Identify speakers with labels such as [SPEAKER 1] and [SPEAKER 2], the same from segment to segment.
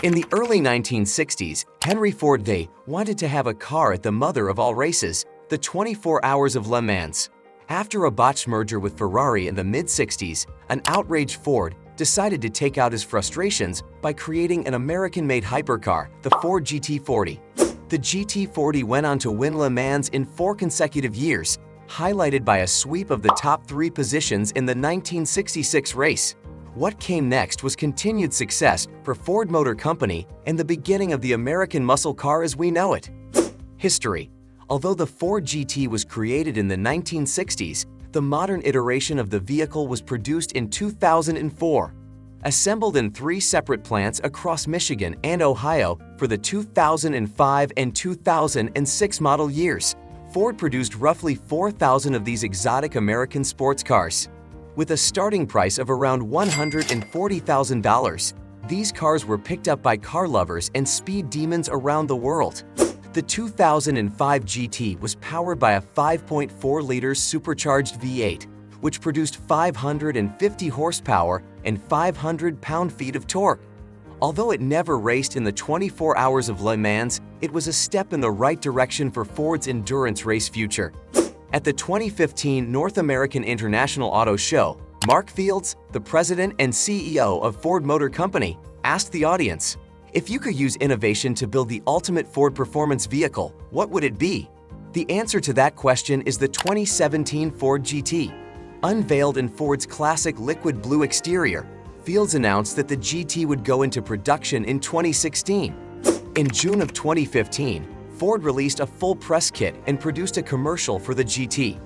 [SPEAKER 1] In the early 1960s, Henry Ford wanted to have a car at the mother of all races, the 24 Hours of Le Mans. After a botched merger with Ferrari in the mid-60s, an outraged Ford decided to take out his frustrations by creating an American-made hypercar, the Ford GT40. The GT40 went on to win Le Mans in 4 consecutive years, highlighted by a sweep of the top 3 positions in the 1966 race. What came next was continued success for Ford Motor Company and the beginning of the American muscle car as we know it. History. Although the Ford GT was created in the 1960s, the modern iteration of the vehicle was produced in 2004. Assembled in 3 separate plants across Michigan and Ohio for the 2005 and 2006 model years, Ford produced roughly 4,000 of these exotic American sports cars. With a starting price of around $140,000, these cars were picked up by car lovers and speed demons around the world. The 2005 GT was powered by a 5.4-liter supercharged V8, which produced 550 horsepower and 500 pound-feet of torque. Although it never raced in the 24 Hours of Le Mans, it was a step in the right direction for Ford's endurance race future. At the 2015 North American International Auto Show, Mark Fields, the president and CEO of Ford Motor Company, asked the audience, "If you could use innovation to build the ultimate Ford performance vehicle, what would it be?" The answer to that question is the 2017 Ford GT. Unveiled in Ford's classic liquid blue exterior, Fields announced that the GT would go into production in 2016. In June of 2015, Ford released a full press kit and produced a commercial for the GT.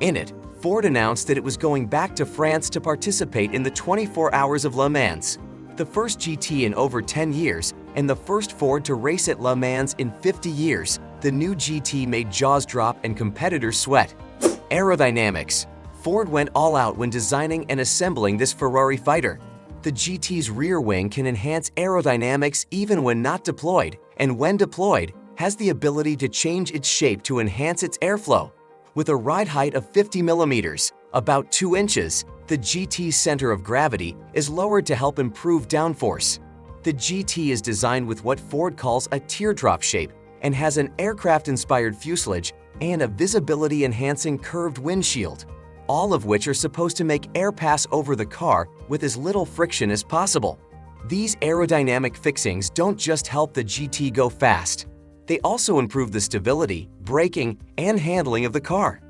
[SPEAKER 1] In it, Ford announced that it was going back to France to participate in the 24 Hours of Le Mans, the first GT in over 10 years and the first Ford to race at Le Mans in 50 years. The new GT made jaws drop and competitors sweat. Aerodynamics. Ford went all out when designing and assembling this Ferrari fighter. The GT's rear wing can enhance aerodynamics even when not deployed, and when deployed, has the ability to change its shape to enhance its airflow. With a ride height of 50 millimeters, about 2 inches, the GT's center of gravity is lowered to help improve downforce. The GT is designed with what Ford calls a teardrop shape and has an aircraft-inspired fuselage and a visibility-enhancing curved windshield, all of which are supposed to make air pass over the car with as little friction as possible. These aerodynamic fixings don't just help the GT go fast. They also improve the stability, braking, and handling of the car.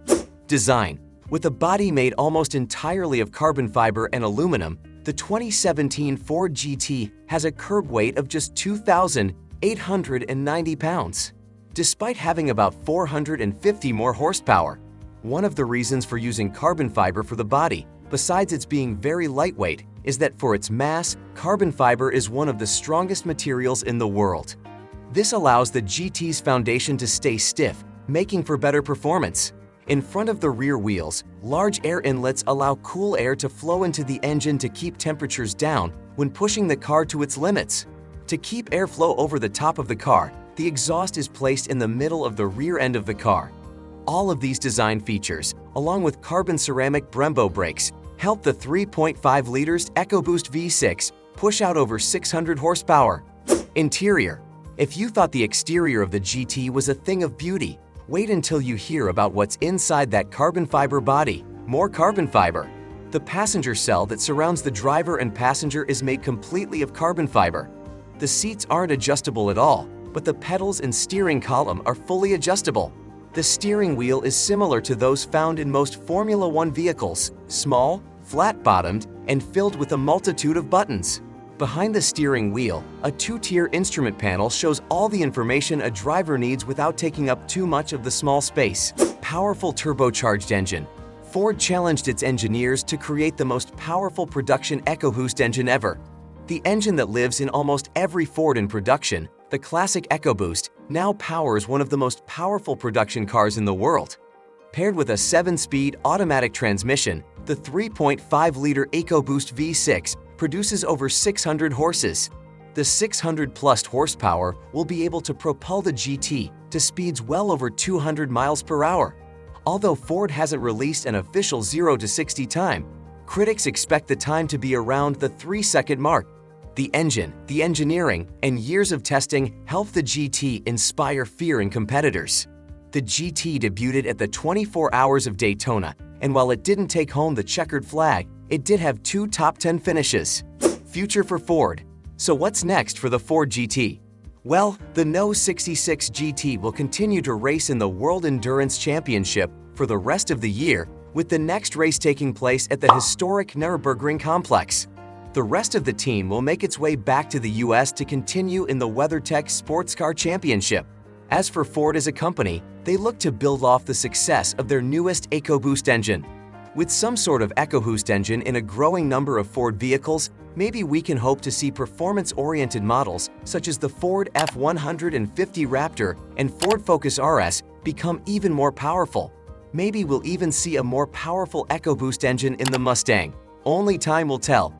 [SPEAKER 1] Design. With a body made almost entirely of carbon fiber and aluminum, the 2017 Ford GT has a curb weight of just 2,890 pounds. Despite having about 450 more horsepower, one of the reasons for using carbon fiber for the body, besides its being very lightweight, is that for its mass, carbon fiber is one of the strongest materials in the world. This allows the GT's foundation to stay stiff, making for better performance. In front of the rear wheels, large air inlets allow cool air to flow into the engine to keep temperatures down when pushing the car to its limits. To keep airflow over the top of the car, the exhaust is placed in the middle of the rear end of the car. All of these design features, along with carbon ceramic Brembo brakes, help the 3.5 liters EcoBoost V6 push out over 600 horsepower. Interior. If you thought the exterior of the GT was a thing of beauty, wait until you hear about what's inside that carbon fiber body. More carbon fiber. The passenger cell that surrounds the driver and passenger is made completely of carbon fiber. The seats aren't adjustable at all, but the pedals and steering column are fully adjustable. The steering wheel is similar to those found in most Formula One vehicles, small, flat-bottomed, and filled with a multitude of buttons. Behind the steering wheel, a 2-tier instrument panel shows all the information a driver needs without taking up too much of the small space. Powerful turbocharged engine. Ford challenged its engineers to create the most powerful production EcoBoost engine ever. The engine that lives in almost every Ford in production, the classic EcoBoost, now powers one of the most powerful production cars in the world. Paired with a 7-speed automatic transmission, the 3.5-liter EcoBoost V6 produces over 600 horses. The 600-plus horsepower will be able to propel the GT to speeds well over 200 miles per hour. Although Ford hasn't released an official 0 to 60 time, critics expect the time to be around the 3-second mark. The engine, the engineering, and years of testing helped the GT inspire fear in competitors. The GT debuted at the 24 Hours of Daytona, and while it didn't take home the checkered flag, it did have 2 top 10 finishes. Future for Ford. So what's next for the Ford GT? Well, the No. 66 GT will continue to race in the World Endurance Championship for the rest of the year, with the next race taking place at the historic Nürburgring complex. The rest of the team will make its way back to the US to continue in the WeatherTech Sports Car Championship. As for Ford as a company, they look to build off the success of their newest EcoBoost engine. With some sort of EcoBoost engine in a growing number of Ford vehicles, maybe we can hope to see performance-oriented models such as the Ford F-150 Raptor and Ford Focus RS become even more powerful. Maybe we'll even see a more powerful EcoBoost engine in the Mustang. Only time will tell.